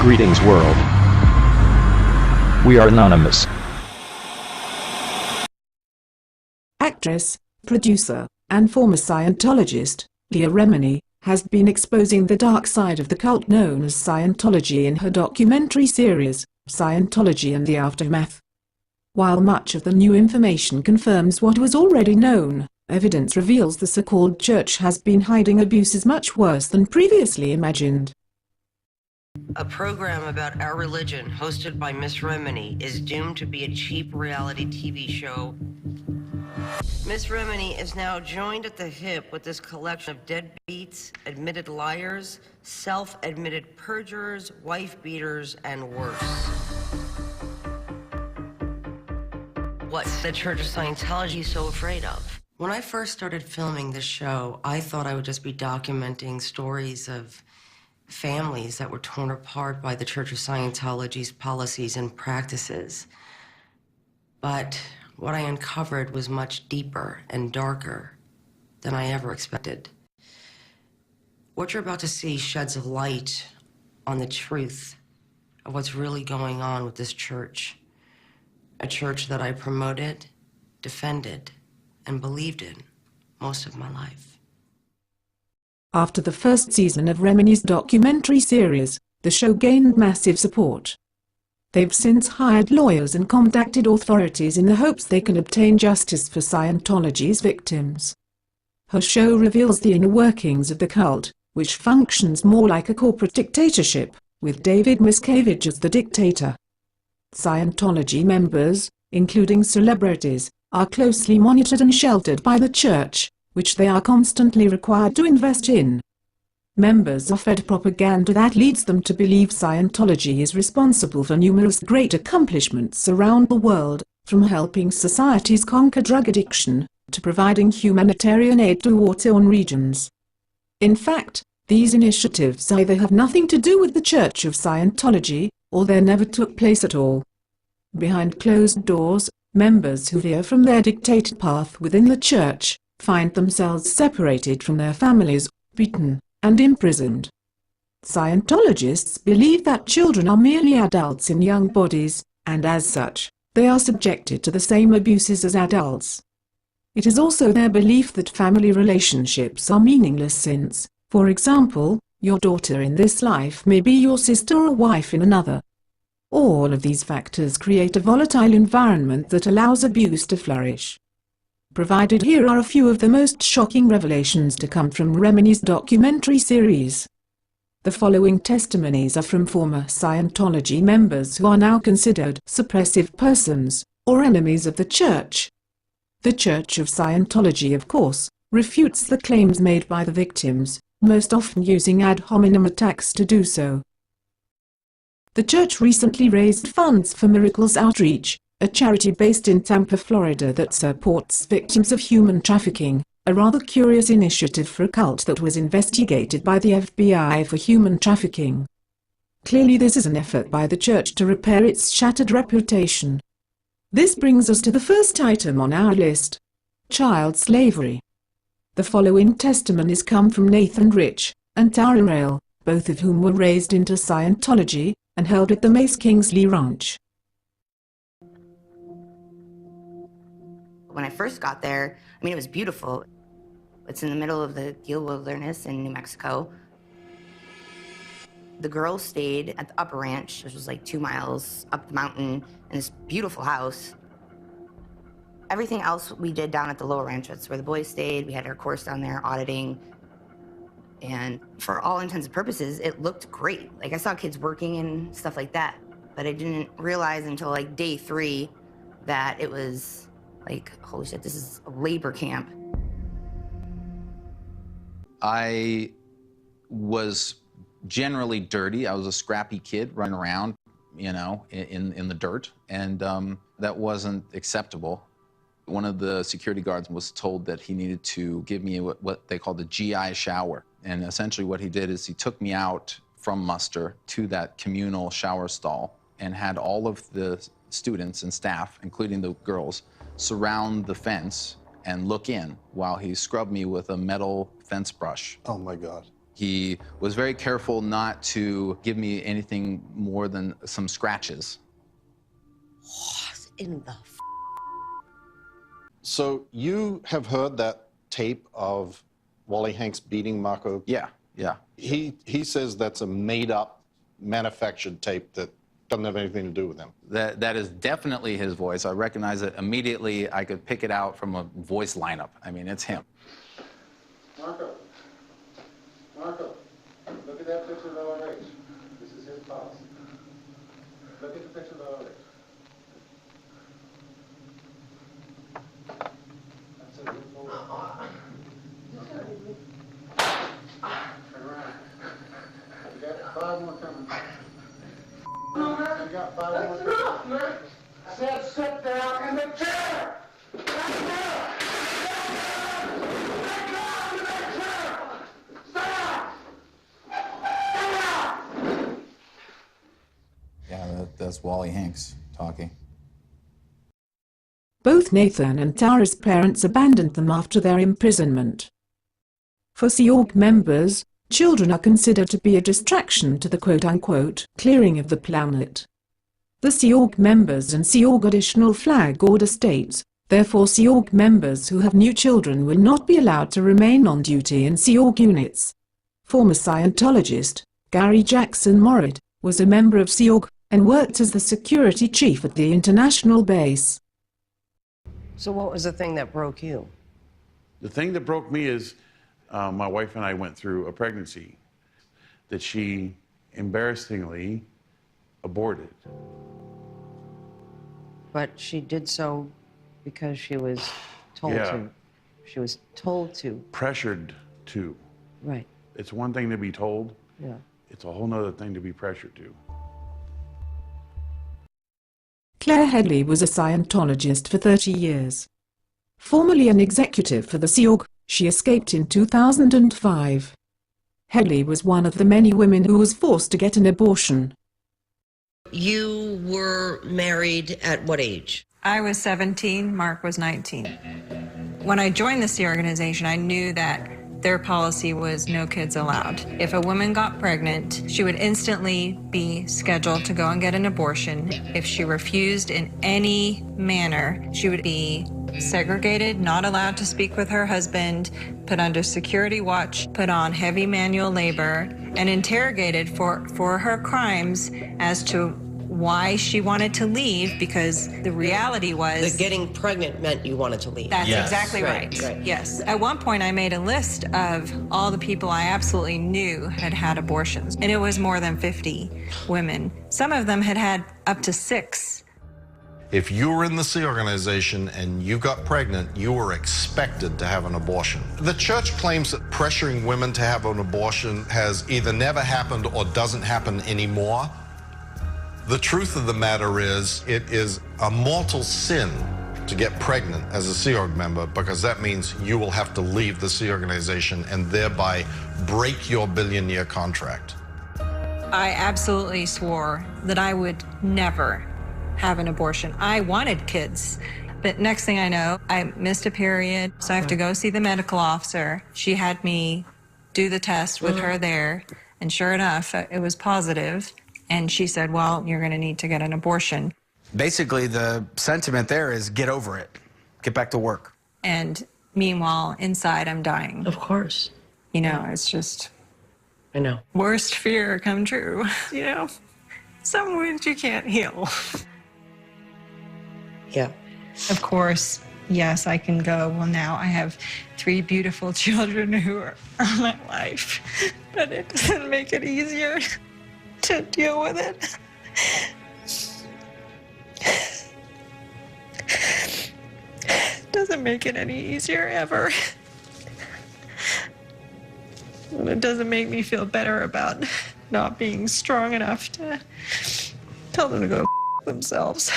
Greetings world. We are anonymous. Actress, producer, and former Scientologist, Leah Remini, has been exposing the dark side of the cult known as Scientology in her documentary series, Scientology and the Aftermath. While much of the new information confirms what was already known, evidence reveals the so-called church has been hiding abuses much worse than previously imagined. A program about our religion, hosted by Miss Remini, is doomed to be a cheap reality TV show. Miss Remini is now joined at the hip with this collection of deadbeats, admitted liars, self-admitted perjurers, wife-beaters, and worse. What's the Church of Scientology so afraid of? When I first started filming this show, I thought I would just be documenting stories of families that were torn apart by the Church of Scientology's policies and practices. But what I uncovered was much deeper and darker than I ever expected. What you're about to see sheds a light on the truth of what's really going on with this church. A church that I promoted, defended, and believed in most of my life. After the first season of Remini's documentary series, the show gained massive support. They've since hired lawyers and contacted authorities in the hopes they can obtain justice for Scientology's victims. Her show reveals the inner workings of the cult, which functions more like a corporate dictatorship, with David Miscavige as the dictator. Scientology members, including celebrities, are closely monitored and sheltered by the church, which they are constantly required to invest in. Members are fed propaganda that leads them to believe Scientology is responsible for numerous great accomplishments around the world, from helping societies conquer drug addiction, to providing humanitarian aid to war-torn regions. In fact, these initiatives either have nothing to do with the Church of Scientology, or they never took place at all. Behind closed doors, members who veer from their dictated path within the church find themselves separated from their families, beaten, and imprisoned. Scientologists believe that children are merely adults in young bodies, and as such, they are subjected to the same abuses as adults. It is also their belief that family relationships are meaningless since, for example, your daughter in this life may be your sister or wife in another. All of these factors create a volatile environment that allows abuse to flourish. Provided here are a few of the most shocking revelations to come from Remini's documentary series. The following testimonies are from former Scientology members who are now considered suppressive persons, or enemies of the church. The Church of Scientology, of course, refutes the claims made by the victims, most often using ad hominem attacks to do so. The church recently raised funds for Miracles Outreach, a charity based in Tampa, Florida that supports victims of human trafficking, a rather curious initiative for a cult that was investigated by the FBI for human trafficking. Clearly this is an effort by the church to repair its shattered reputation. This brings us to the first item on our list: child slavery. The following testimonies come from Nathan Rich and Tara Rail, both of whom were raised into Scientology and held at the Mace Kingsley Ranch. When I first got there, I mean, it was beautiful. It's in the middle of the Gila Wilderness in New Mexico. The girls stayed at the upper ranch, which was like 2 miles up the mountain, in this beautiful house. Everything else we did down at the lower ranch. That's where the boys stayed. We had our course down there, auditing. And for all intents and purposes, it looked great. Like, I saw kids working and stuff like that. But I didn't realize until like day 3 that it was like, holy shit, this is a labor camp. I was generally dirty. I was a scrappy kid running around, you know, in the dirt, and that wasn't acceptable. One of the security guards was told that he needed to give me what they call the GI shower. And essentially what he did is he took me out from muster to that communal shower stall and had all of the students and staff, including the girls, surround the fence and look in while he scrubbed me with a metal fence brush. Oh my God. He was very careful not to give me anything more than some scratches. What in the f? So you have heard that tape of Wally Hanks beating Marco? Yeah, yeah. He says that's a made-up, manufactured tape that doesn't have anything to do with him. That is definitely his voice. I recognize it immediately. I could pick it out from a voice lineup. I mean, it's him. Marco, look at that picture of ORH. This is his policy. Look at the picture of ORH. That's it. Move forward. Turn around. You got 5 more coming. You got 5 more coming. Enough, man. I said sit down in the chair. Right there. Yeah, that's Wally Hanks talking. Both Nathan and Tara's parents abandoned them after their imprisonment. For Sea Org members, children are considered to be a distraction to the quote-unquote clearing of the planet. The Sea Org members and Sea Org additional flag order states, therefore Sea Org members who have new children will not be allowed to remain on duty in Sea Org units. Former Scientologist, Gary Jackson Morrid, was a member of Sea Org and worked as the security chief at the international base. So what was the thing that broke you? The thing that broke me is my wife and I went through a pregnancy that she embarrassingly aborted. But she did so because she was told to. She was told to. Pressured to. Right. It's one thing to be told. Yeah. It's a whole nother thing to be pressured to. Claire Headley was a Scientologist for 30 years. Formerly an executive for the Sea Org, she escaped in 2005. Headley was one of the many women who was forced to get an abortion. You were married at what age? I was 17, Mark was 19. When I joined the Sea organization, I knew that their policy was no kids allowed. If a woman got pregnant, she would instantly be scheduled to go and get an abortion. If she refused in any manner, she would be segregated, not allowed to speak with her husband, put under security watch, put on heavy manual labor, and interrogated for her crimes as to why she wanted to leave, because the reality was... That getting pregnant meant you wanted to leave. That's exactly right. Yes. At one point, I made a list of all the people I absolutely knew had had abortions, and it was more than 50 women. Some of them had had up to 6. If you were in the Sea organization and you got pregnant, you were expected to have an abortion. The church claims that pressuring women to have an abortion has either never happened or doesn't happen anymore. The truth of the matter is, it is a mortal sin to get pregnant as a Sea Org member, because that means you will have to leave the Sea organization and thereby break your billion-year contract. I absolutely swore that I would never have an abortion. I wanted kids, but next thing I know, I missed a period, so I have to go see the medical officer. She had me do the test with her there, and sure enough, it was positive. And she said, well, you're going to need to get an abortion. Basically, the sentiment there is get over it. Get back to work. And meanwhile, inside, I'm dying. Of course. You know, it's just... I know. Worst fear come true. You know, some wounds you can't heal. Yeah. Of course, yes, I can go. Well, now I have 3 beautiful children who are my life. But it doesn't make it easier to deal with it. Doesn't make it any easier ever. And it doesn't make me feel better about not being strong enough to tell them to go themselves.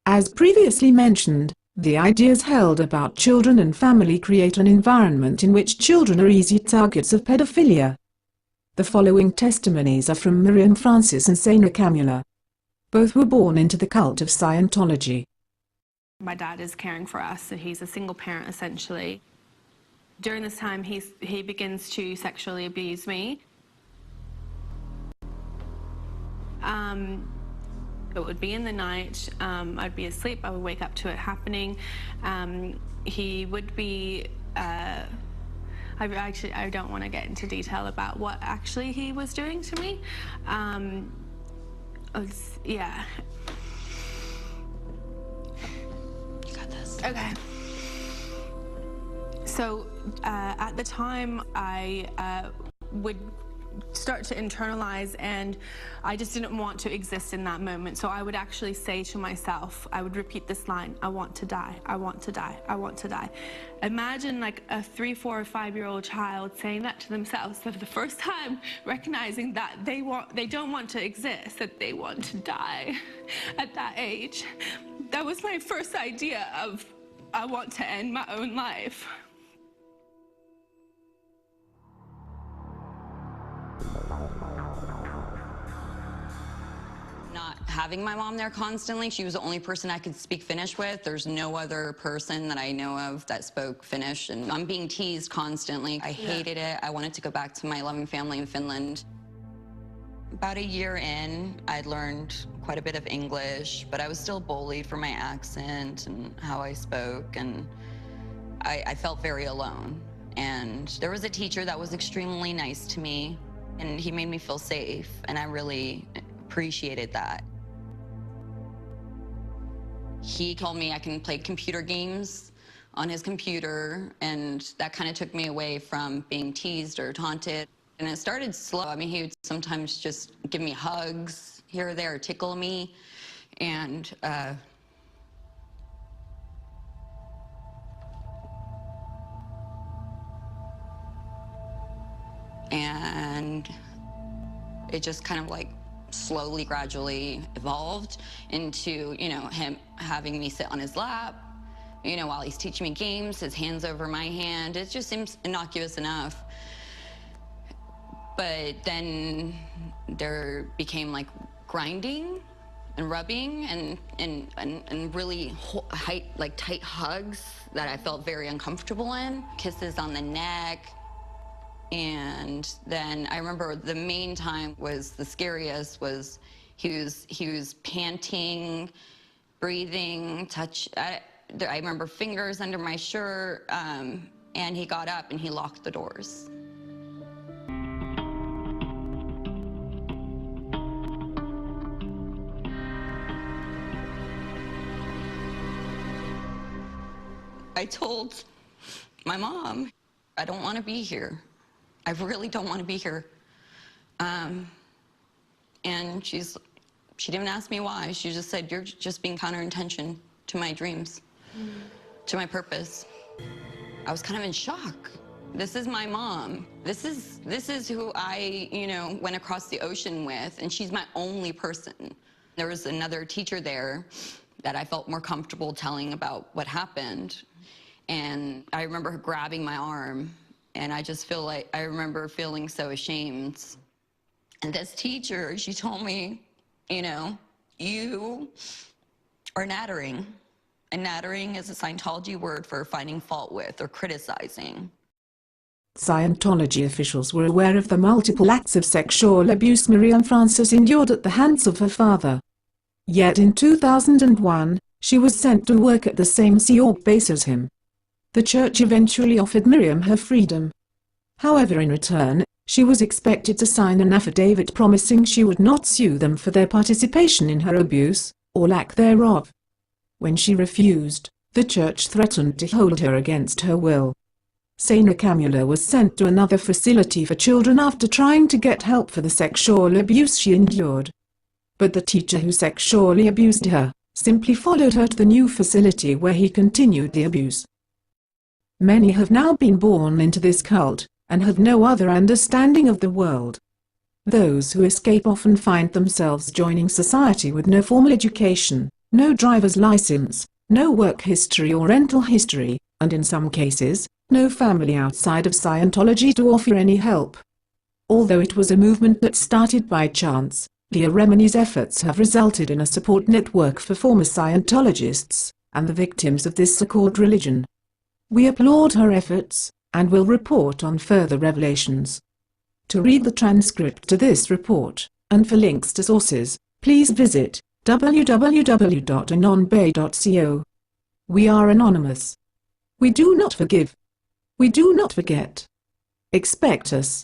As previously mentioned, the ideas held about children and family create an environment in which children are easy targets of pedophilia. The following testimonies are from Miriam Francis and Saina Kamula. Both were born into the cult of Scientology. My dad is caring for us, so he's a single parent essentially. During this time, he begins to sexually abuse me. It would be in the night. I'd be asleep. I would wake up to it happening. He would be. I don't want to get into detail about what actually he was doing to me. Yeah. You got this. Okay. So at the time, I would start to internalize, and I just didn't want to exist in that moment. So I would actually say to myself, I would repeat this line: I want to die, I want to die, I want to die. Imagine like a 3, 4, or 5-year-old child saying that to themselves for the first time, recognizing that they don't want to exist, that they want to die at that age. That was my first idea of, I want to end my own life. Not having my mom there constantly, she was the only person I could speak Finnish with. There's no other person that I know of that spoke Finnish, and I'm being teased constantly. I hated it. I wanted to go back to my loving family in Finland. About a year in, I'd learned quite a bit of English, but I was still bullied for my accent and how I spoke, and I felt very alone. And there was a teacher that was extremely nice to me, and he made me feel safe, and I really appreciated that. He told me I can play computer games on his computer, and that kind of took me away from being teased or taunted. And it started slow. I mean, he would sometimes just give me hugs here or there, or tickle me, and it just kind of like slowly, gradually evolved into, you know, him having me sit on his lap, you know, while he's teaching me games, his hand's over my hand. It just seems innocuous enough. But then there became like grinding and rubbing and really tight hugs that I felt very uncomfortable in, kisses on the neck. And then I remember the main time was the scariest was he was panting, breathing, I remember fingers under my shirt, and he got up and he locked the doors. I told my mom, I don't want to be here. I really don't want to be here. And she didn't ask me why. She just said, you're just being counterintention to my dreams, to my purpose. I was kind of in shock. This is my mom. This is who I, you know, went across the ocean with, and she's my only person. There was another teacher there that I felt more comfortable telling about what happened. And I remember her grabbing my arm, and I just feel like, I remember feeling so ashamed. And this teacher, she told me, you know, you are nattering. And nattering is a Scientology word for finding fault with or criticizing. Scientology officials were aware of the multiple acts of sexual abuse Miriam Frances endured at the hands of her father. Yet in 2001, she was sent to work at the same Sea Org base as him. The church eventually offered Miriam her freedom. However, in return, she was expected to sign an affidavit promising she would not sue them for their participation in her abuse, or lack thereof. When she refused, the church threatened to hold her against her will. Sana Camula was sent to another facility for children after trying to get help for the sexual abuse she endured. But the teacher who sexually abused her simply followed her to the new facility where he continued the abuse. Many have now been born into this cult, and have no other understanding of the world. Those who escape often find themselves joining society with no formal education, no driver's license, no work history or rental history, and in some cases, no family outside of Scientology to offer any help. Although it was a movement that started by chance, Leah Remini's efforts have resulted in a support network for former Scientologists, and the victims of this so-called religion. We applaud her efforts, and will report on further revelations. To read the transcript to this report, and for links to sources, please visit www.anonbay.co. We are anonymous. We do not forgive. We do not forget. Expect us.